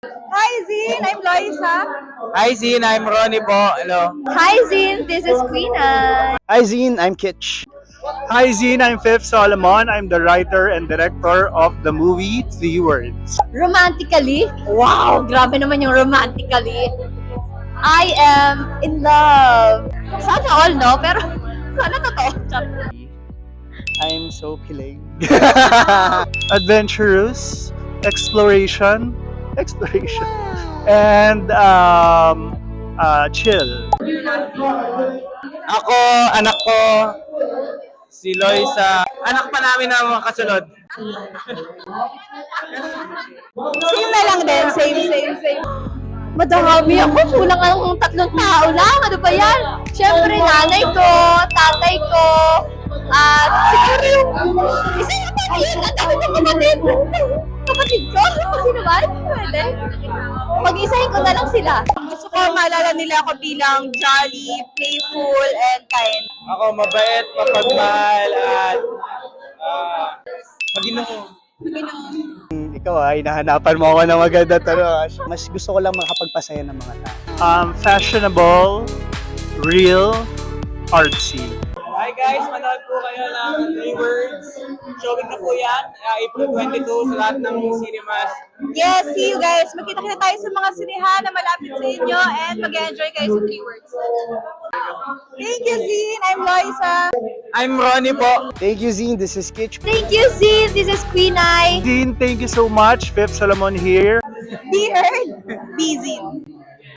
Hi, Zin. I'm Loisa. Hi Zin, I'm Ronnie po. Hello. Hi, Zin. This is Queena. Hi Zine, I'm Kitch. Hi Zine, I'm Fifth Solomon. I'm the writer and director of the movie Three Words. Romantically? Wow, grabe naman yung romantically. I am in love. Sana all, no? Pero sana totoo. I'm so kilig. Adventurous, exploration, and chill. Ako, anak ko, si Loisa. Anak pa namin na mga kasunod. Same na lang din. Same. Madami ako. Kulang ang 3 tao lang. Ano ba yan? Siyempre, nanay ko, tatay ko, at siguro yung isa yung kapatid. Ang dami ng kapatid. Kapatid ko? Sino ba? Pwede. Mag-isahin ko na lang sila. Gusto ko maalala nila ako bilang jolly, playful, and kind. Ako mabait, mapagmahal, at maginoo. Ikaw hinahanapan mo ako ng maganda tanong. Mas gusto ko lang makapagpasaya ng mga tao. Fashionable, real, artsy. Hi guys, manood po kayo ng Three Words. Showing na po yan, April 22 sa lahat ng cinemas. Yes, see you guys. Magkita-kita tayo sa mga sinihan na malapit sa inyo and mag-enjoy kayo sa 3 Words. Thank you, Zin. I'm Loisa. I'm Ronnie po. Thank you Zine, this is Kitch. Thank you, Zin. This is Queen Eye. Zine, thank you so much. Fifth Solomon here. Be heard. Be Zin.